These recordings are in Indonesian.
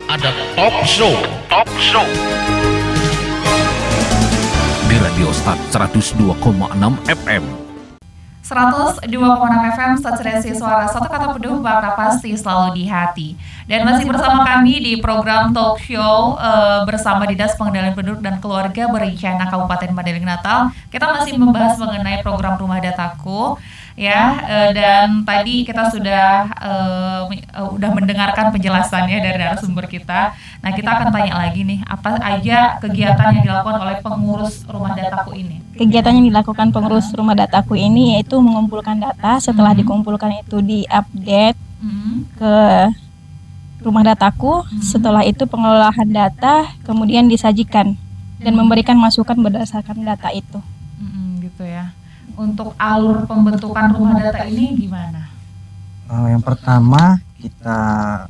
Ada talk show. Di Radio Start 102,6 FM. 102,6 FM Saturasi Suara, satu kata penuh bakal pasti selalu di hati. Dan masih bersama kami di program talk show bersama Dinas Pengendalian Penduduk dan Keluarga Berencana Kabupaten Mandailing Natal. Kita masih membahas mengenai program Rumah Dataku, ya. Dan tadi kita sudah mendengarkan penjelasannya dari narasumber kita. Nah, kita akan tanya lagi nih, apa aja kegiatan yang dilakukan oleh pengurus Rumah Dataku ini? Kegiatan yang dilakukan pengurus Rumah Dataku ini yaitu mengumpulkan data. Setelah dikumpulkan itu di-update ke Rumah Dataku. Setelah itu pengelolaan data kemudian disajikan dan memberikan masukan berdasarkan data itu. Gitu ya. Untuk alur pembentukan rumah data ini gimana? Yang pertama kita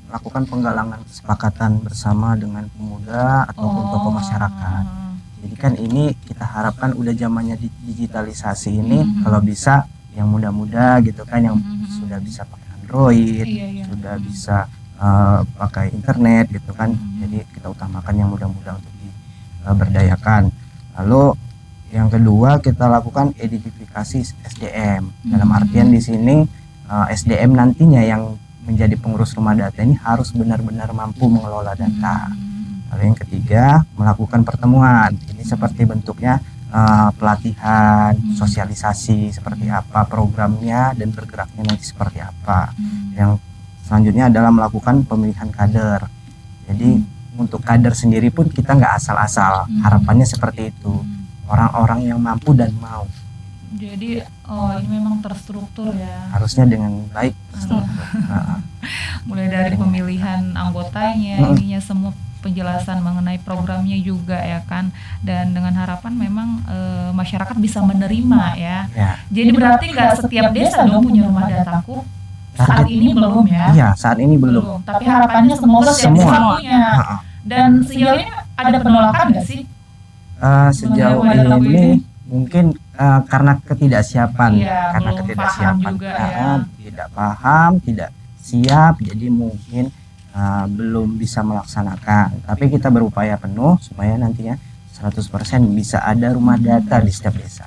lakukan penggalangan kesepakatan bersama dengan pemuda ataupun tokoh masyarakat. Jadi kan ini kita harapkan udah zamannya digitalisasi ini, kalau bisa yang muda-muda gitu kan, yang sudah bisa pakai Android, sudah bisa pakai internet gitu kan. Jadi kita utamakan yang muda-muda untuk diberdayakan. Lalu yang kedua kita lakukan edifikasi SDM. Dalam artian di sini SDM nantinya yang menjadi pengurus rumah data ini harus benar-benar mampu mengelola data. Lalu yang ketiga melakukan pertemuan. Ini seperti bentuknya pelatihan, sosialisasi seperti apa programnya dan bergeraknya nanti seperti apa. Yang selanjutnya adalah melakukan pemilihan kader. Jadi untuk kader sendiri pun kita nggak asal-asal. Harapannya seperti itu. Orang-orang yang mampu dan mau. Jadi ini memang terstruktur ya. Harusnya dengan baik. Mulai dari pemilihan anggotanya, ininya semua penjelasan mengenai programnya juga ya kan. Dan dengan harapan memang masyarakat bisa menerima ya. Jadi berarti nggak setiap desa dong punya rumah dataku. Saat ini belum ya? Iya, saat ini belum. Tapi harapannya semoga setiap desa punya. Dan sejauh ini ada penolakan nggak sih? Sejauh ini mungkin karena ketidaksiapan, tidak paham, tidak siap, jadi mungkin belum bisa melaksanakan. Tapi kita berupaya penuh supaya nantinya 100% bisa ada rumah data di setiap desa.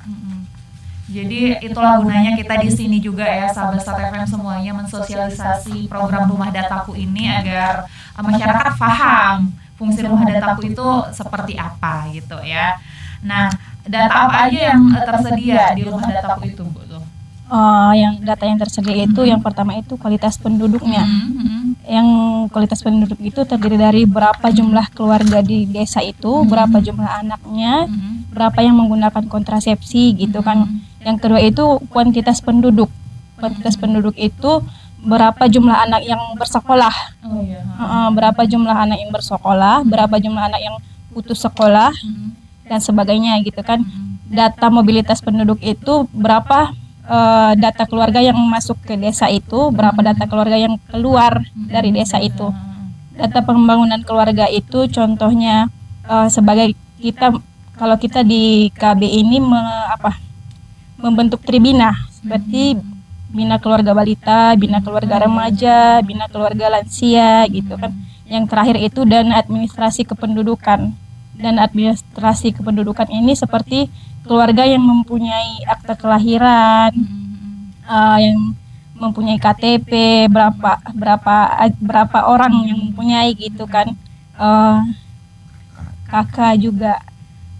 Jadi itulah gunanya kita di sini juga ya, sahabat Start FM semuanya, mensosialisasi program Rumah Dataku ini agar masyarakat paham fungsi Rumah Dataku itu seperti apa gitu ya. Nah, data apa aja yang tersedia di Rumah Dataku itu, Bu? Yang data yang tersedia itu yang pertama itu kualitas penduduknya. Yang kualitas penduduk itu terdiri dari berapa jumlah keluarga di desa itu, berapa jumlah anaknya, berapa yang menggunakan kontrasepsi gitu kan. Yang kedua itu kuantitas penduduk. Kuantitas penduduk itu berapa jumlah anak yang bersekolah, berapa jumlah anak yang bersekolah, berapa jumlah anak yang putus sekolah, dan sebagainya gitu kan. Data mobilitas penduduk itu berapa data keluarga yang masuk ke desa itu, berapa data keluarga yang keluar dari desa itu. Data pembangunan keluarga itu contohnya sebagai kita, kalau kita di KB ini membentuk tribina, seperti bina keluarga balita, bina keluarga remaja, bina keluarga lansia gitu kan. Yang terakhir itu dana administrasi kependudukan. Dan administrasi kependudukan ini seperti keluarga yang mempunyai akta kelahiran, yang mempunyai KTP, berapa orang yang mempunyai gitu kan, kakak juga,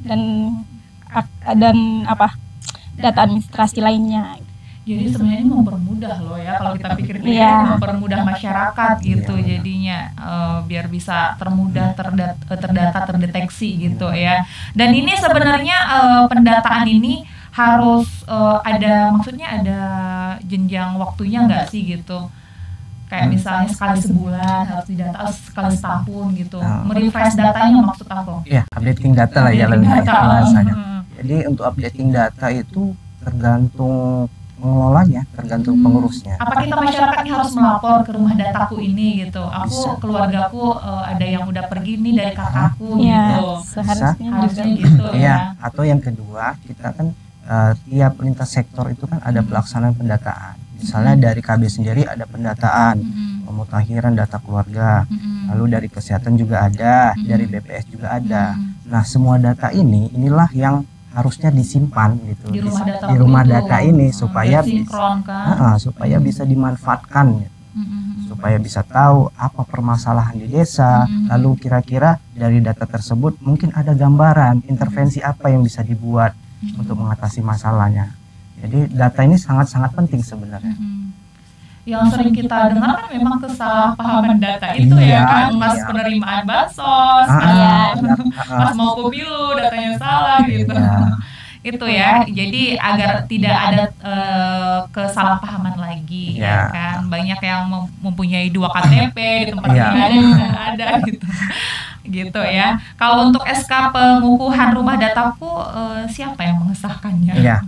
dan data administrasi lainnya. Jadi sebenarnya ini mempermudah loh ya, kalau kita pikir-pikir mempermudah masyarakat gitu jadinya, biar bisa terdata, terdeteksi gitu ya. Dan ini sebenarnya pendataan ini harus maksudnya ada jenjang waktunya nggak sih gitu? Kayak misalnya sekali sebulan harus didata, sekali setahun gitu. Merefresh datanya maksud aku. Iya, updating data lah ya lebih bahasanya. Jadi untuk updating data itu tergantung pengelolanya, tergantung pengurusnya. Apa kita masyarakat ini harus melapor ke Rumah Dataku ini gitu? Keluargaku ada yang udah pergi nih dari kakakku gitu. Harusnya gitu ya. Atau yang kedua, kita kan tiap lintas sektor itu kan ada pelaksanaan pendataan. Misalnya dari KB sendiri ada pendataan. pemutahiran data keluarga. Lalu dari kesehatan juga ada, dari BPS juga ada. Nah, semua data inilah yang harusnya disimpan gitu Di rumah itu. data ini supaya sinkron kan. supaya bisa dimanfaatkan gitu. Supaya bisa tahu apa permasalahan di desa, lalu kira-kira dari data tersebut mungkin ada gambaran intervensi apa yang bisa dibuat untuk mengatasi masalahnya. Jadi data ini sangat-sangat penting sebenarnya. Yang sering kita dengar kan memang kesalahpahaman data itu ya kan, pas penerimaan bansos, pas mau pemilu datanya salah gitu. Itu ya, jadi agar tidak ada kesalahpahaman lagi ya kan. Banyak yang mempunyai 2 KTP di tempat yang ada gitu. Gitu ya. Kalau untuk SK pengukuhan rumah dataku, siapa yang mengesahkannya? Iya.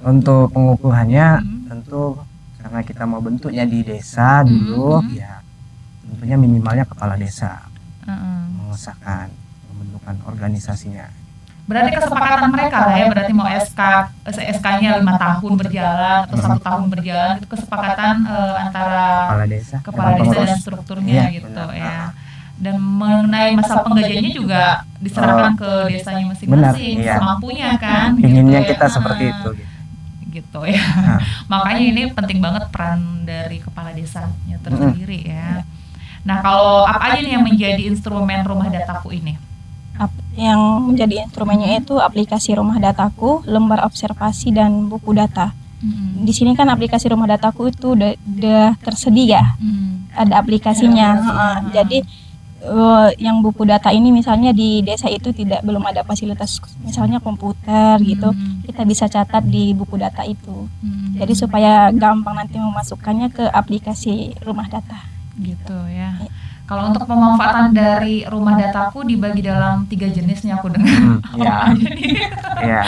Untuk pengukuhannya tentu karena kita mau bentuknya di desa dulu, ya tentunya minimalnya kepala desa mengesahkan pembentukan organisasinya. Berarti kesepakatan mereka lah ya, berarti mau SK-nya 5 tahun berjalan atau 1 tahun berjalan, itu kesepakatan antara kepala desa dan strukturnya gitu ya. Dan mengenai masalah penggajiannya juga diserahkan ke desanya masing-masing, semampunya kan. Inginnya gitu kita ya. seperti itu. Gitu ya. Makanya ini penting banget peran dari kepala desanya tersendiri ya. Nah, kalau apa aja nih yang menjadi instrumen rumah dataku ini? Yang menjadi instrumennya itu aplikasi rumah dataku, lembar observasi dan buku data. Di sini kan aplikasi rumah dataku itu udah tersedia, ada aplikasinya. Jadi yang buku data ini misalnya di desa itu belum ada fasilitas misalnya komputer gitu, kita bisa catat di buku data itu. Jadi supaya gampang nanti memasukkannya ke aplikasi rumah data. Gitu ya. Kalau untuk pemanfaatan dari rumah dataku dibagi dalam 3 jenisnya aku dengar. Iya.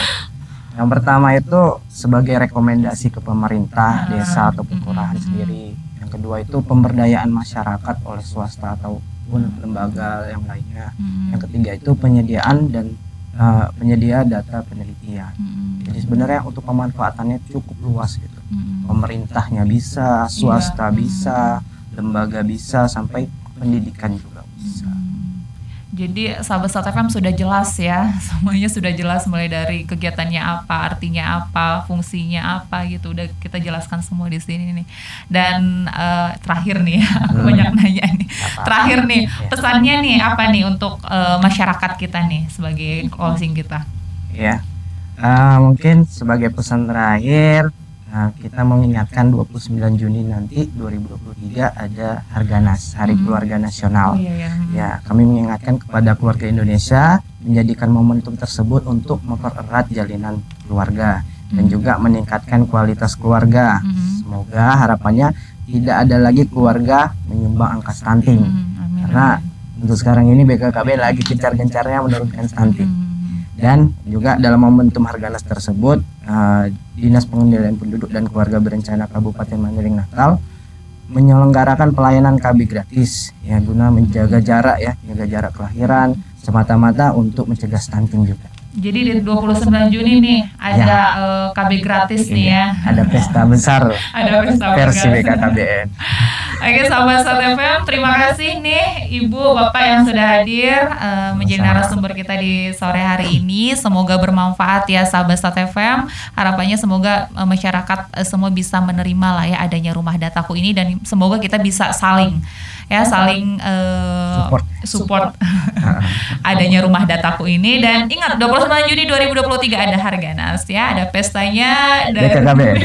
Yang pertama itu sebagai rekomendasi ke pemerintah desa ataupun kelurahan sendiri. Yang kedua itu pemberdayaan masyarakat oleh swasta ataupun lembaga yang lainnya. Yang ketiga itu penyediaan dan penyedia data penelitian. Jadi sebenarnya untuk pemanfaatannya cukup luas gitu. Pemerintahnya bisa, swasta bisa, lembaga bisa, sampai pendidikan juga bisa. Jadi sahabat Sat FM sudah jelas ya, semuanya sudah jelas mulai dari kegiatannya apa, artinya apa, fungsinya apa gitu, udah kita jelaskan semua di sini nih. Dan terakhir nih, aku banyak nanya nih. Terakhir nih, pesannya nih apa nih untuk masyarakat kita nih sebagai closing kita? Ya, mungkin sebagai pesan terakhir, kita mengingatkan 29 Juni nanti 2023 ada Harganas, Hari Keluarga Nasional. Ya, kami mengingatkan kepada keluarga Indonesia menjadikan momentum tersebut untuk mempererat jalinan keluarga dan juga meningkatkan kualitas keluarga. Semoga harapannya tidak ada lagi keluarga menyumbang angka stunting. Karena untuk sekarang ini BKKB lagi gencar-gencarnya menurunkan stunting. Dan juga dalam momentum Harganas tersebut, Dinas Pengendalian Penduduk dan Keluarga Berencana Kabupaten Mandailing Natal menyelenggarakan pelayanan KB gratis ya, guna menjaga jarak ya, menjaga jarak kelahiran semata-mata untuk mencegah stunting juga. Jadi di 29 Juni nih ada KB gratis nih ya. Ada pesta besar. Ada pesta versi BKKBN. Oke, sahabat Sat FM, terima kasih nih Ibu Bapak yang sudah hadir menjadi narasumber kita di sore hari ini. Semoga bermanfaat ya sahabat Sat FM. Harapannya semoga masyarakat semua bisa menerima lah ya adanya rumah dataku ini, dan semoga kita bisa saling support adanya rumah dataku ini. Dan ingat 29 Juni 2023 ada Harganas ya, ada pestanya dari BKKBN.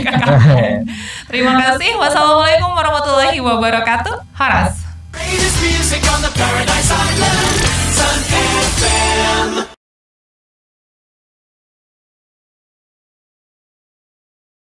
Terima kasih. Wassalamualaikum warahmatullahi wabarakatuh. Haras.